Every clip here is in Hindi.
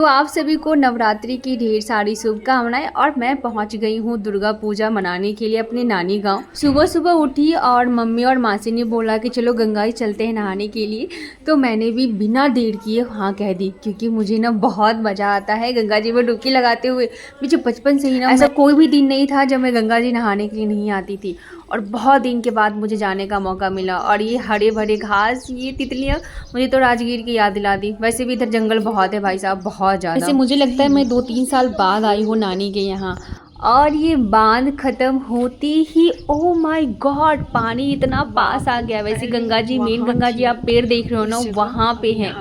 तो आप सभी को नवरात्रि की ढेर सारी शुभकामनाएं। और मैं पहुंच गई हूं दुर्गा पूजा मनाने के लिए अपने नानी गांव। सुबह सुबह उठी और मम्मी और मासी ने बोला कि चलो गंगाई चलते हैं नहाने के लिए। तो मैंने भी बिना देर किए हाँ कह दी, क्योंकि मुझे ना बहुत मज़ा आता है गंगा जी में डुबकी लगाते हुए। मुझे बचपन से ही ना ऐसा कोई भी दिन नहीं था जब मैं गंगा जी नहाने के लिए नहीं आती थी, और बहुत दिन के बाद मुझे जाने का मौका मिला। और ये हरे भरे घास, ये तितलियाँ मुझे तो राजगीर की याद दिला दी। वैसे भी इधर जंगल बहुत है भाई साहब, बहुत ज़्यादा। वैसे मुझे लगता है मैं 2-3 साल बाद आई हूँ नानी के यहाँ। और ये बांध ख़त्म होती ही ओह माय गॉड, पानी इतना पास आ गया। वैसे गंगा जी, मेन गंगा जी आप पेड़ देख रहे हो ना, वहाँ पे है।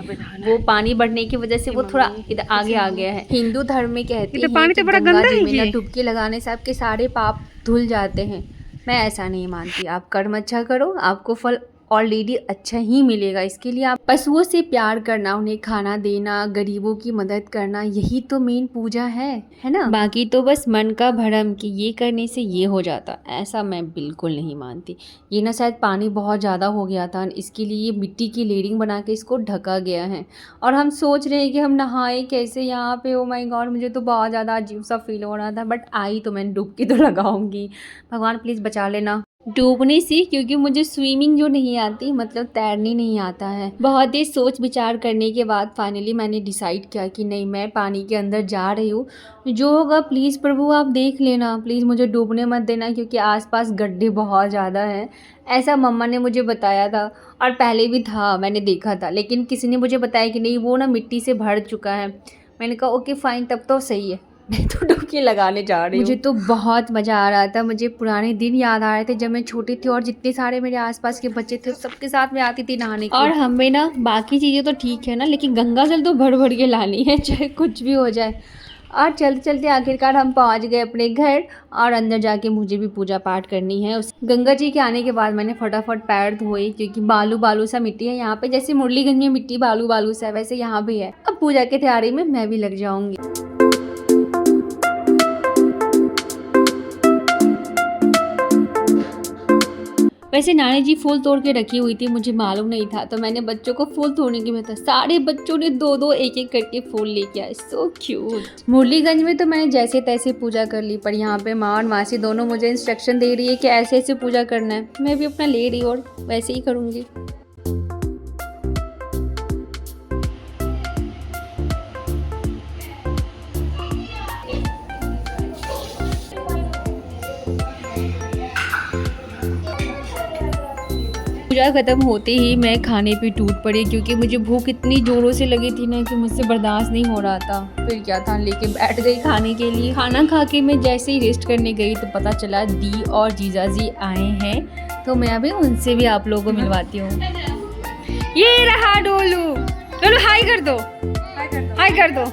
वो पानी बढ़ने की वजह से वो थोड़ा इधर आगे आ गया है। हिंदू धर्म में कहते हैं कि गंगा जी में ना डुबकी लगाने से आपके सारे पाप धुल जाते हैं। मैं ऐसा नहीं मानती। आप कर्म अच्छा करो, आपको फल ऑलरेडी अच्छा ही मिलेगा। इसके लिए आप पशुओं से प्यार करना, उन्हें खाना देना, गरीबों की मदद करना, यही तो मेन पूजा है ना। बाकी तो बस मन का भरम कि ये करने से ये हो जाता, ऐसा मैं बिल्कुल नहीं मानती। ये ना शायद पानी बहुत ज़्यादा हो गया था, इसके लिए मिट्टी की लेयरिंग बना के इसको ढका गया है। और हम सोच रहे हैं कि हम नहाए कैसे यहाँ पे। ओ माय गॉड, मुझे तो बहुत ज़्यादा अजीब सा फील हो रहा था, बट आई तो मैंने डुबकी तो लगाऊंगी। भगवान प्लीज़ बचा लेना डूबने से, क्योंकि मुझे स्विमिंग जो नहीं आती, मतलब तैरनी नहीं आता है। बहुत देर सोच विचार करने के बाद फाइनली मैंने डिसाइड किया कि नहीं, मैं पानी के अंदर जा रही हूँ। जो होगा प्लीज़ प्रभु आप देख लेना, प्लीज़ मुझे डूबने मत देना, क्योंकि आसपास गड्ढे बहुत ज़्यादा हैं। ऐसा मम्मा ने मुझे बताया था, और पहले भी था, मैंने देखा था, लेकिन किसी ने मुझे बताया कि नहीं वो ना मिट्टी से भर चुका है। मैंने कहा ओके फाइन, तब तो सही है, मैं तो डुबकी लगाने जा रही हूँ। मुझे तो बहुत मज़ा आ रहा था। मुझे पुराने दिन याद आ रहे थे जब मैं छोटी थी, और जितने सारे मेरे आसपास के बच्चे थे सबके साथ में आती थी नहाने के। और हमें ना बाकी चीज़ें तो ठीक है ना, लेकिन गंगा जल तो भर भर के लानी है, चाहे कुछ भी हो जाए। और चलते चलते आखिरकार हम पहुंच गए अपने घर, और अंदर जाके मुझे भी पूजा पाठ करनी है। उस गंगा जी के आने के बाद मैंने फटाफट पैर धोए, क्योंकि बालू बालू सा मिट्टी है यहाँ पे। जैसे मुरलीगंज में मिट्टी बालू बालू सा है, वैसे यहाँ भी है। अब पूजा की तैयारी में मैं भी लग जाऊँगी। वैसे नानी जी फूल तोड़ के रखी हुई थी, मुझे मालूम नहीं था, तो मैंने बच्चों को फूल तोड़ने की बताया। सारे बच्चों ने 2-2 एक-एक करके फूल लेके आए। So cute. मुरलीगंज में तो मैंने जैसे तैसे पूजा कर ली, पर यहाँ पे माँ और मासी दोनों मुझे इंस्ट्रक्शन दे रही है कि ऐसे ऐसे पूजा करना है। मैं भी अपना ले रही हूँ और वैसे ही करूँगी। पूजा ख़त्म होते ही मैं खाने पे टूट पड़ी, क्योंकि मुझे भूख इतनी ज़ोरों से लगी थी ना कि मुझसे बर्दाश्त नहीं हो रहा था। फिर क्या था, लेके बैठ गई खाने के लिए। खाना खा के मैं जैसे ही रेस्ट करने गई तो पता चला दी और जीजा जी आए हैं, तो मैं अभी उनसे भी आप लोगों को मिलवाती हूँ। ये रहा डोलू। डोलू हाई कर दो, हाई कर दो।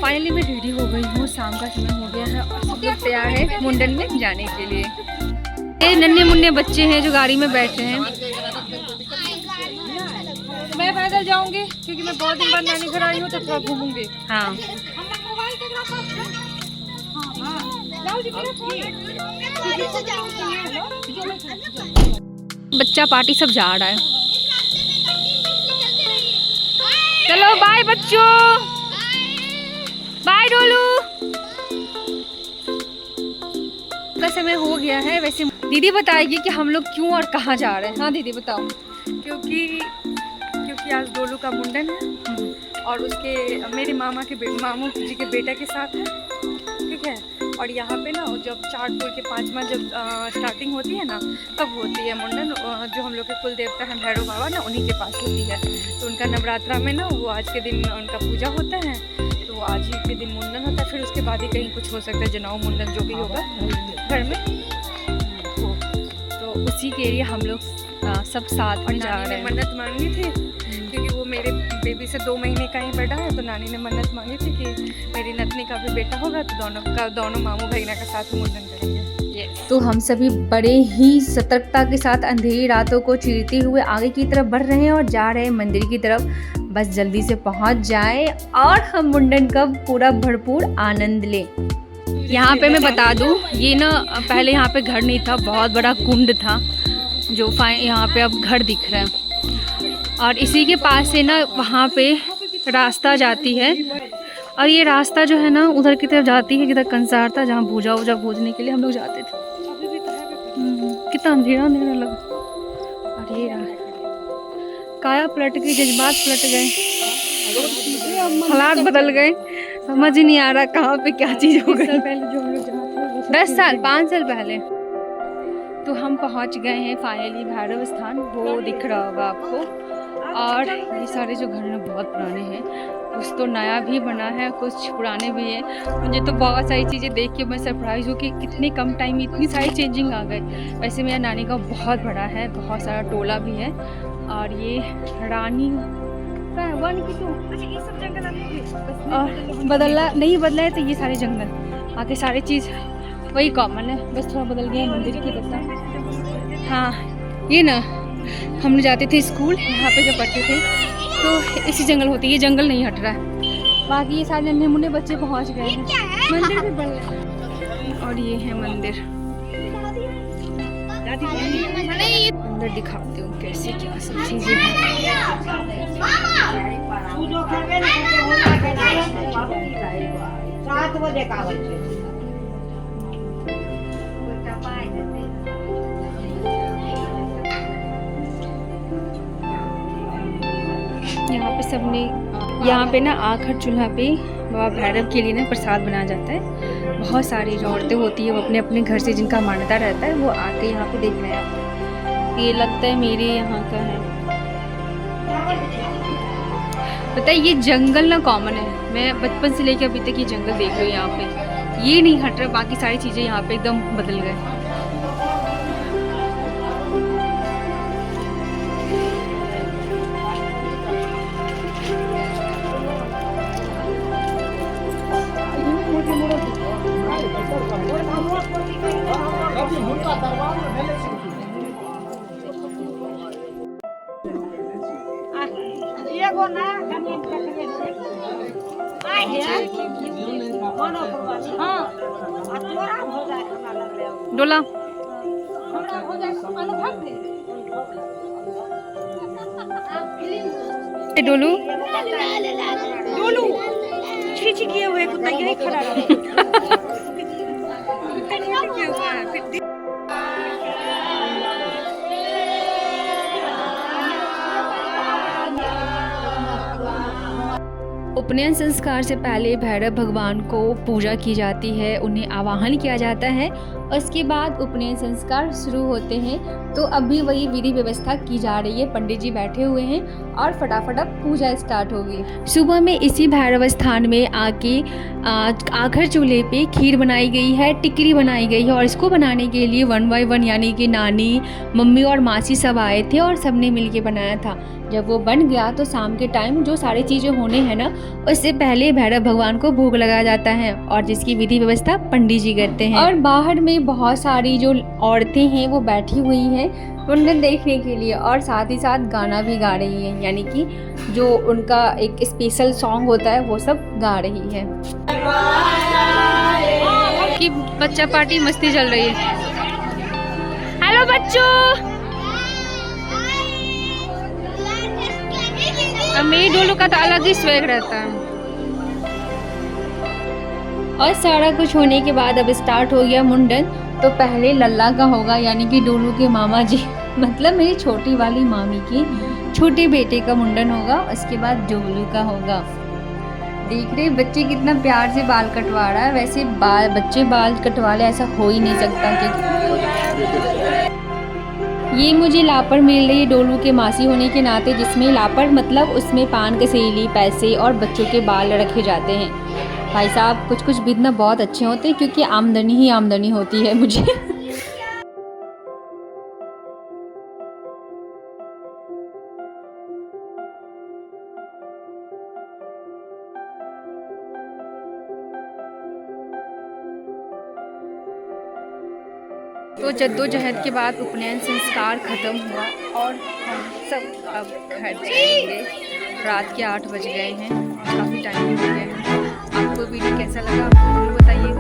फाइनली मैं रेडी हो गई हूँ, शाम का समय हो गया है और सब लोग तैयार है मुंडन में जाने के लिए। ये नन्हे मुन्ने बच्चे हैं जो गाड़ी में बैठे हैं। मैं पैदल जाऊंगी, क्योंकि मैं बहुत दिन बाद नानी घर आई हूँ, तो थोड़ा घूमूंगी। हाँ बच्चा पार्टी सब जा रहा है। चलो बाय बच्चों, बाय डोलू। समय हो गया है। वैसे दीदी बताएगी कि हम लोग क्यों और कहाँ जा रहे हैं। हाँ दीदी बताओ। क्योंकि आज डोलू का मुंडन है, और उसके मेरे मामू जी के बेटा के साथ है, ठीक है। और यहाँ पे ना जब चार टोल के 5वां जब स्टार्टिंग होती है ना, तब होती है मुंडन। जो हम लोग के कुल देवता हैं भैरव बाबा ना, उन्हीं के पास होती है। तो उनका नवरात्रा में ना वो आज के दिन उनका पूजा होता है, तो आज ही के दिन मुंडन होता है। फिर उसके बाद ही कहीं कुछ हो सकता है, जनेऊ मुंडन जो भी होगा घर में। तो उसी के लिए हम लोग सब साथ में जा रहे हैं। मन्नत मांगी थी, क्योंकि वो मेरे बेबी से 2 महीने का ही बड़ा है, तो नानी ने मन्नत मांगी थी कि मेरी नतनी का भी बेटा होगा तो दोनों मामू भैया का साथ मुंडन करेंगे। तो हम सभी बड़े ही सतर्कता के साथ अंधेरी रातों को चीरते हुए आगे की तरफ बढ़ रहे हैं और जा रहे हैं मंदिर की तरफ। बस जल्दी से पहुंच जाए और हम मुंडन का पूरा भरपूर आनंद लें। यहाँ पे मैं बता दूँ, ये ना पहले यहाँ पे घर नहीं था, बहुत बड़ा कुंड था, जो यहाँ पे अब घर दिख रहा है। और इसी के पास से ना वहाँ पे रास्ता जाती है और ये रास्ता जो है ना उधर की तरफ जाती है, जिधर कंसार था, जहाँ भूजा वूजा भूजने के लिए हम लोग जाते थे। कितना अंधेरा अंधेरा लगा। और ये रहा, काया पलट गई, जज्बात पलट गए, हालात बदल गए, समझ ही नहीं आ रहा कहाँ पे क्या चीज़ हो गई। पहले जो हम लोग जहाँ थे 10 साल 5 साल पहले। तो हम पहुँच गए हैं फाइनली भैरव स्थान, वो दिख रहा होगा आपको। और ये सारे जो घर हैं बहुत पुराने हैं, कुछ तो नया भी बना है, कुछ पुराने भी हैं। मुझे तो बहुत सारी चीज़ें देख के मैं सरप्राइज़ हूँ कि कितने कम टाइम में इतनी सारी चेंजिंग आ गई। वैसे मेरा नानी गाँव बहुत बड़ा है, बहुत सारा टोला भी है। और ये रानी वन की तो ये सब जंगल और बदला नहीं बदला है, तो ये सारे जंगल आके सारी चीज़ वही कॉमन है, बस थोड़ा बदल गया मंदिर की बता। हाँ ये ना हम लोग जाते थे स्कूल, यहाँ पे जब पढ़ते थे तो इसी जंगल होती है, ये जंगल नहीं हट रहा है। बाकी ये सारे नन्हे मुन्ने बच्चे पहुँच गए हैं, मंदिर भी बन रहा है। और ये है मंदिर, अंदर दिखाती हूँ कैसे क्या सब चीज़ें यहाँ पे सबने, यहाँ पे ना आखिर चूल्हा पे बाबा भैरव के लिए ना प्रसाद बनाया जाता है। बहुत सारी जो औरतें होती है वो अपने अपने घर से जिनका मान्यता रहता है वो आके यहाँ पे देख रहे हैं आप। ये लगता है मेरे यहाँ का है। पता है ये जंगल ना कॉमन है, मैं बचपन से लेकर अभी तक ये जंगल देख रही हूँ। यहाँ पे ये नहीं हट रहा, बाकी सारी चीज़ें यहाँ पे एकदम बदल गए। डोला डोलू डोलू छी किए हुए कुत्ता यही खड़ा उपनयन संस्कार से पहले भैरव भगवान को पूजा की जाती है, उन्हें आवाहन किया जाता है और उसके बाद उपनयन संस्कार शुरू होते हैं। तो अभी वही विधि व्यवस्था की जा रही है, पंडित जी बैठे हुए हैं और फटाफट अब पूजा स्टार्ट होगी। सुबह में इसी भैरव स्थान में आके आखिर चूल्हे पे खीर बनाई गई है, टिकरी बनाई गई है और इसको बनाने के लिए 1 by 1 यानी कि नानी, मम्मी और मासी सब आए थे और सबने मिलके बनाया था। जब वो बन गया तो शाम के टाइम जो सारी चीज़ें होने हैं ना, उससे पहले भैरव भगवान को भोग लगाया जाता है और जिसकी विधि व्यवस्था पंडित जी करते हैं। और बाहर में बहुत सारी जो औरतें हैं वो बैठी हुई हैं मुंडन देखने के लिए और साथ ही साथ गाना भी गा रही है, यानी कि जो उनका एक स्पेशल सॉन्ग होता है वो सब गा रही है। कि बच्चा पार्टी मस्ती चल रही है। हेलो बच्चों, मेरी डोलू का तो अलग ही स्वैग रहता है। और सारा कुछ होने के बाद अब स्टार्ट हो गया मुंडन। तो पहले लल्ला का होगा, यानी कि डोलू के मामा जी मतलब मेरी छोटी वाली मामी की छोटे बेटे का मुंडन होगा। उसके बाद डोलू का होगा। देख रहे बच्चे कितना प्यार से बाल कटवा रहा है। वैसे बच्चे बाल कटवा ले ऐसा हो ही नहीं सकता कि ये मुझे लापर मिल रही है डोलू के मासी होने के नाते, जिसमें लापर मतलब उसमें पान कसेली, पैसे और बच्चों के बाल रखे जाते हैं। भाई साहब कुछ कुछ बिदना बहुत अच्छे होते हैं क्योंकि आमदनी ही आमदनी होती है मुझे। तो जद्दोजहद के बाद उपनयन संस्कार ख़त्म हुआ और हम सब अब घर जाएंगे। रात के 8 बज गए हैं, काफ़ी टाइम हो गया है। आपको वीडियो कैसा लगा आप बताइए।